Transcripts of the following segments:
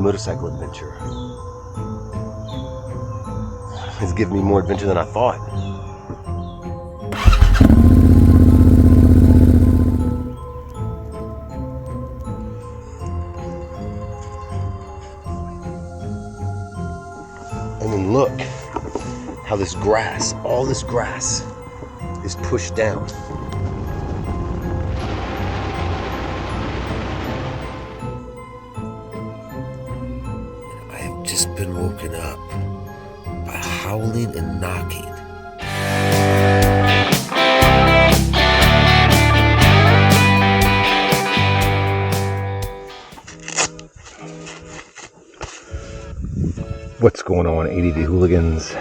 motorcycle adventure. It's given me more adventure than I thought. And then look how this grass, all this grass is pushed down. I have just been woken up by howling and knocking. What's going on, ADV hooligans?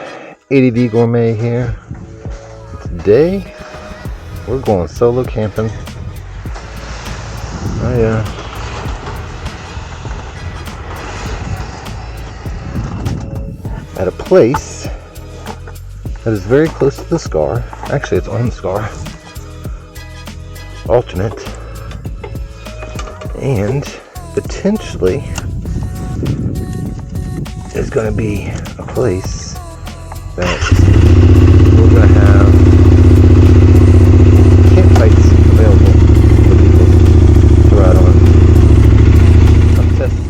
ADV Gourmet here. Today we're going solo camping. Oh yeah. At a place that is very close to the scar. Actually, it's on the scar. Alternate. And potentially is going to be a place that we're going to have campsites available for people to ride on. I'm testing.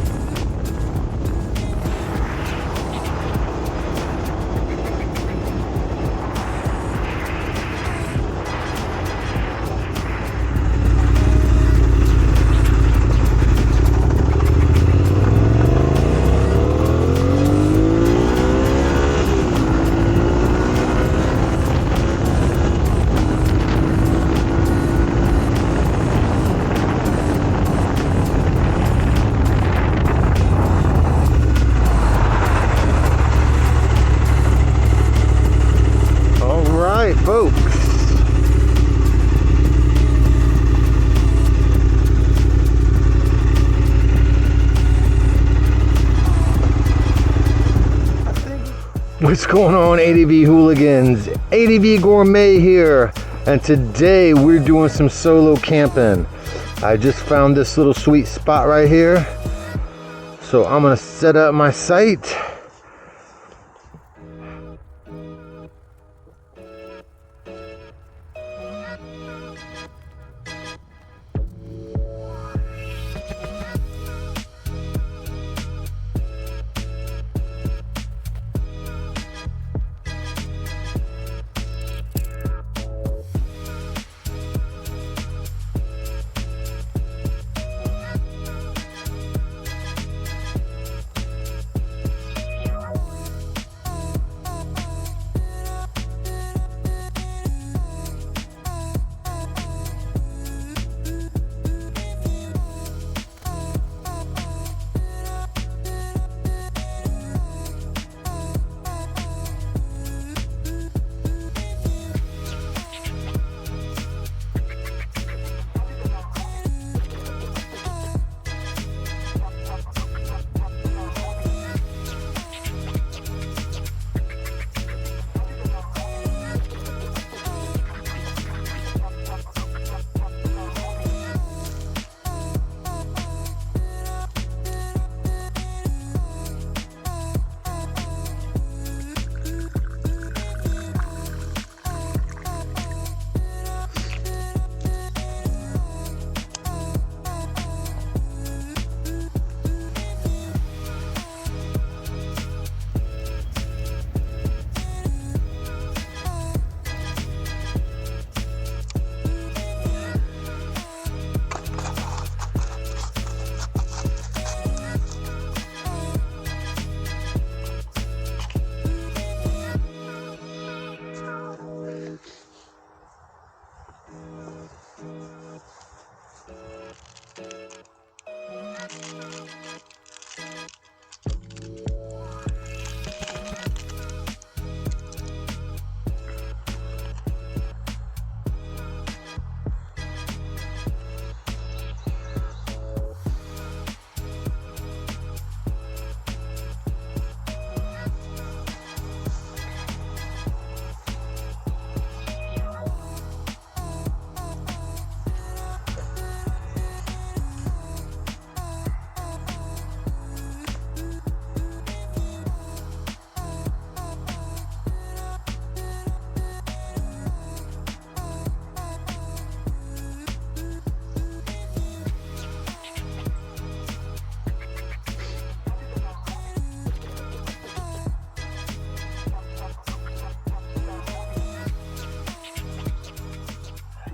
Folks, what's going on, ADV hooligans? ADV Gourmet here, and today we're doing some solo camping. I just found this little sweet spot right here, so I'm gonna set up my site.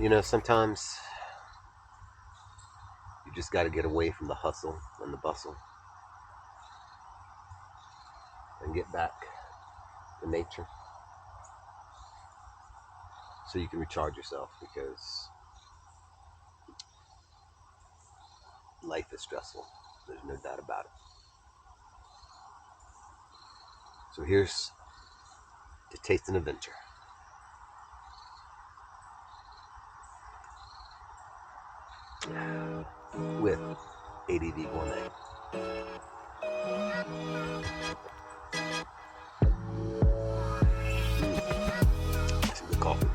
You know, sometimes you just got to get away from the hustle and the bustle and get back to nature so you can recharge yourself, because life is stressful. There's no doubt about it. So here's to taste an adventure with ADV Gourmet. Some good coffee.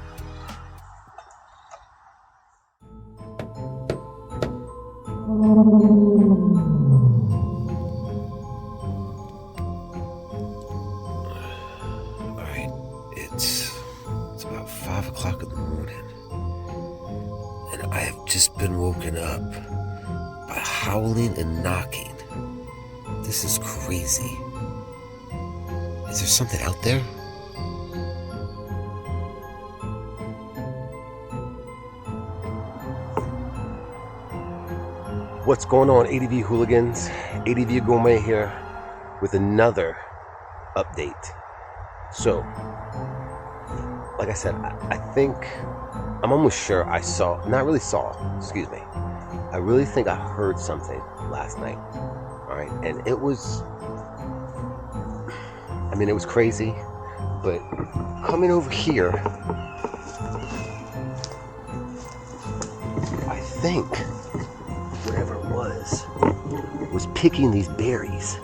Alright, it's about 5 o'clock in the morning, and I have just been woken up by howling and knocking. This is crazy. Is there something out there? What's going on, ADV hooligans? ADV Gourmet here with another update. So, like I said, I'm almost sure I I really think I heard something last night. All right, and it was crazy, but coming over here, I think whatever it was picking these berries.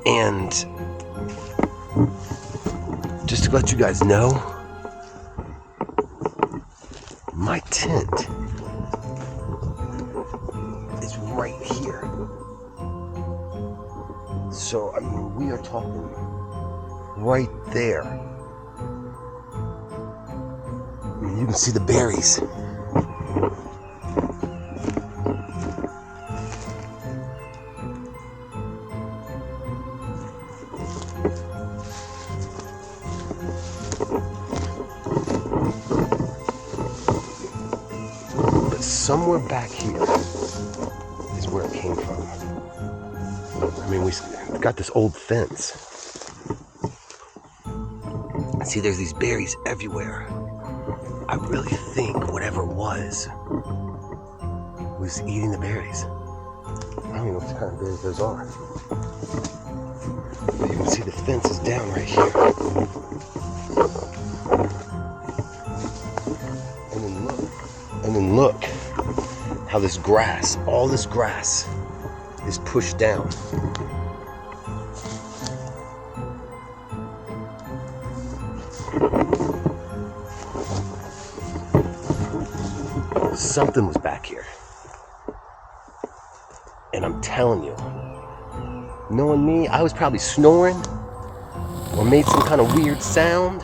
And just to let you guys know, my tent is right here. So, I mean, we are talking right there. I mean, you can see the berries. But somewhere back here is where it came from. I mean, we got this old fence. See, there's these berries everywhere. I really think whatever it was eating the berries. I don't even know what kind of berries those are. But you can see the fence is down right here. And then look how this grass, all this grass is pushed down. Something was back here. And I'm telling you, knowing me, I was probably snoring or made some kind of weird sound.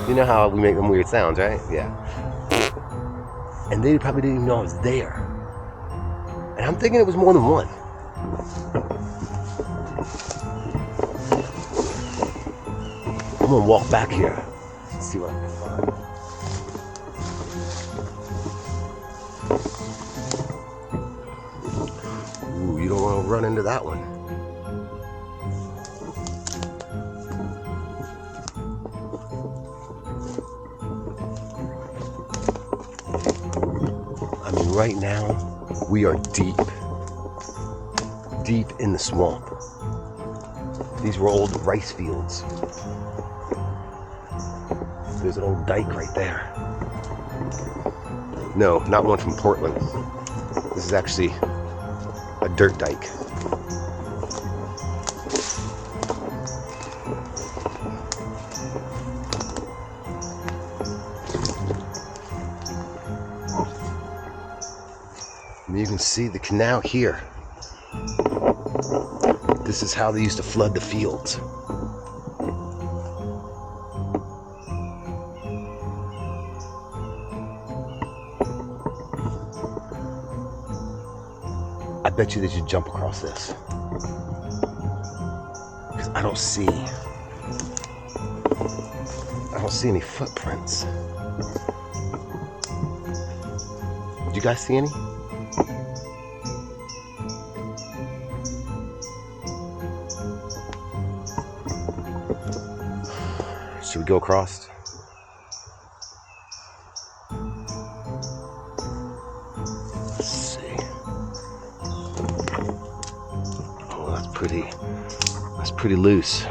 You know how we make them weird sounds, right? Yeah. And they probably didn't even know I was there. And I'm thinking it was more than one. I'm gonna walk back here and see what I can find. Ooh, you don't want to run into that one. I mean, right now, we are deep in the swamp. These were old rice fields. There's an old dike right there. No, not one from Portland. This is actually a dirt dike. And you can see the canal here. This is how they used to flood the fields. I bet you they should jump across this. Because I don't see don't see any footprints. Did you guys see any? Should we go across? Let's see. Oh, that's pretty loose.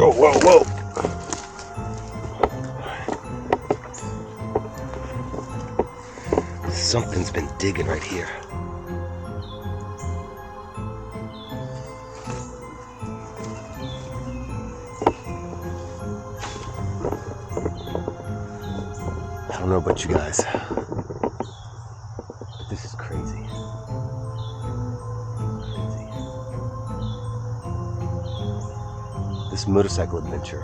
Oh, whoa, whoa. Something's been digging right here. I don't know about you guys, but this is crazy. This motorcycle adventure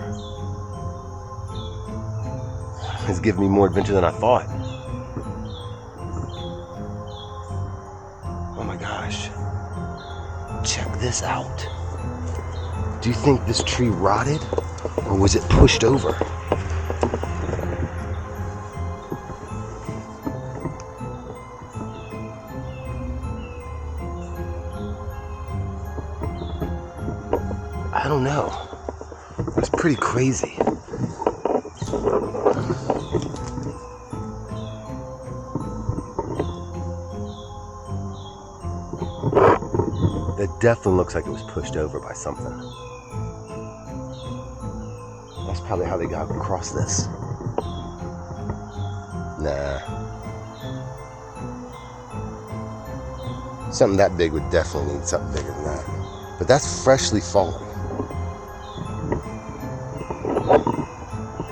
has given me more adventure than I thought. Oh my gosh. Check this out. Do you think this tree rotted or was it pushed over? I don't know. It's pretty crazy. That definitely looks like it was pushed over by something. That's probably how they got across this. Nah. Something that big would definitely need something bigger than that. But that's freshly fallen.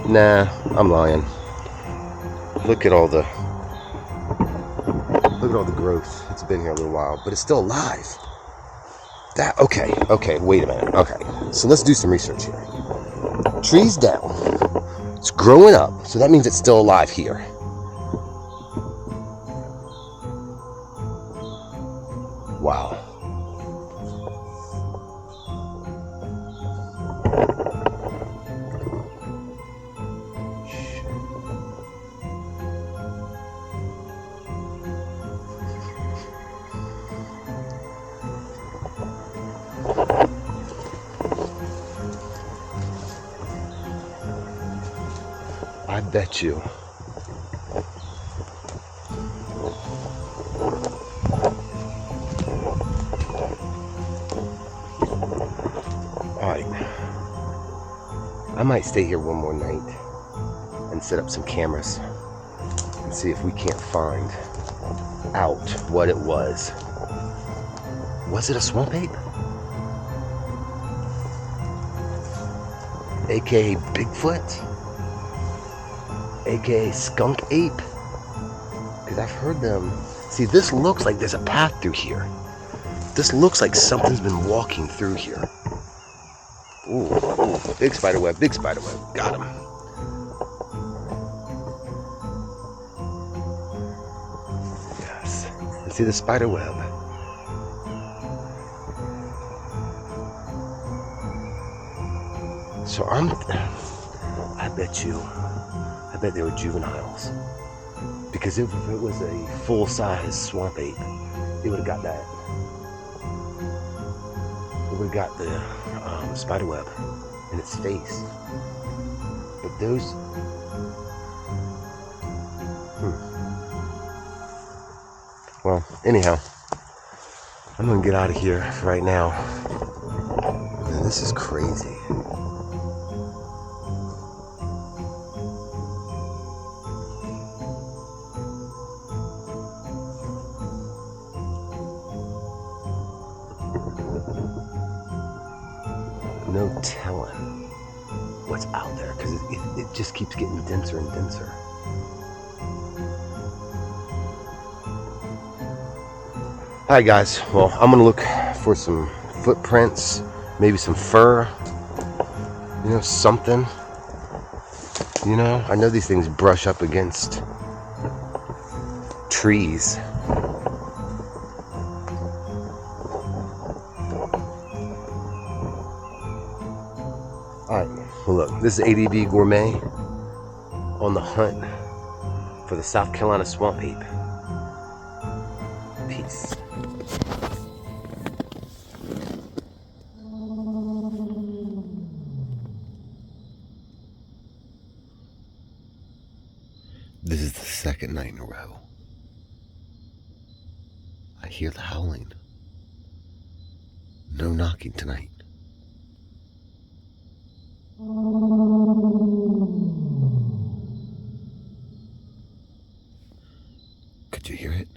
Nah, I'm lying. Look at all the growth. It's been here a little while, but it's still alive. Okay, wait a minute. Okay, so let's do some research here. Tree's down. It's growing up, so that means it's still alive here. Wow. I bet you. Alright. I might stay here one more night and set up some cameras and see if we can't find out what it was. Was it a swamp ape? AKA Bigfoot? AKA skunk ape? Because I've heard them. See, this looks like there's a path through here. This looks like something's been walking through here. Ooh, big spider web, big spider web. Got him. Yes. You see the spider web? So I bet they were juveniles. Because if it was a full-size swamp ape, it would have got that. It would have got the spider web in its face. But those... Well, anyhow, I'm gonna get out of here right now. Man, this is crazy. No telling what's out there because it just keeps getting denser and denser. Alright guys, well I'm gonna look for some footprints, maybe some fur, you know, something. You know, I know these things brush up against trees. This is ADV Gourmet on the hunt for the South Carolina swamp ape. Peace. This is the second night in a row. I hear the howling. No knocking tonight. Could you hear it?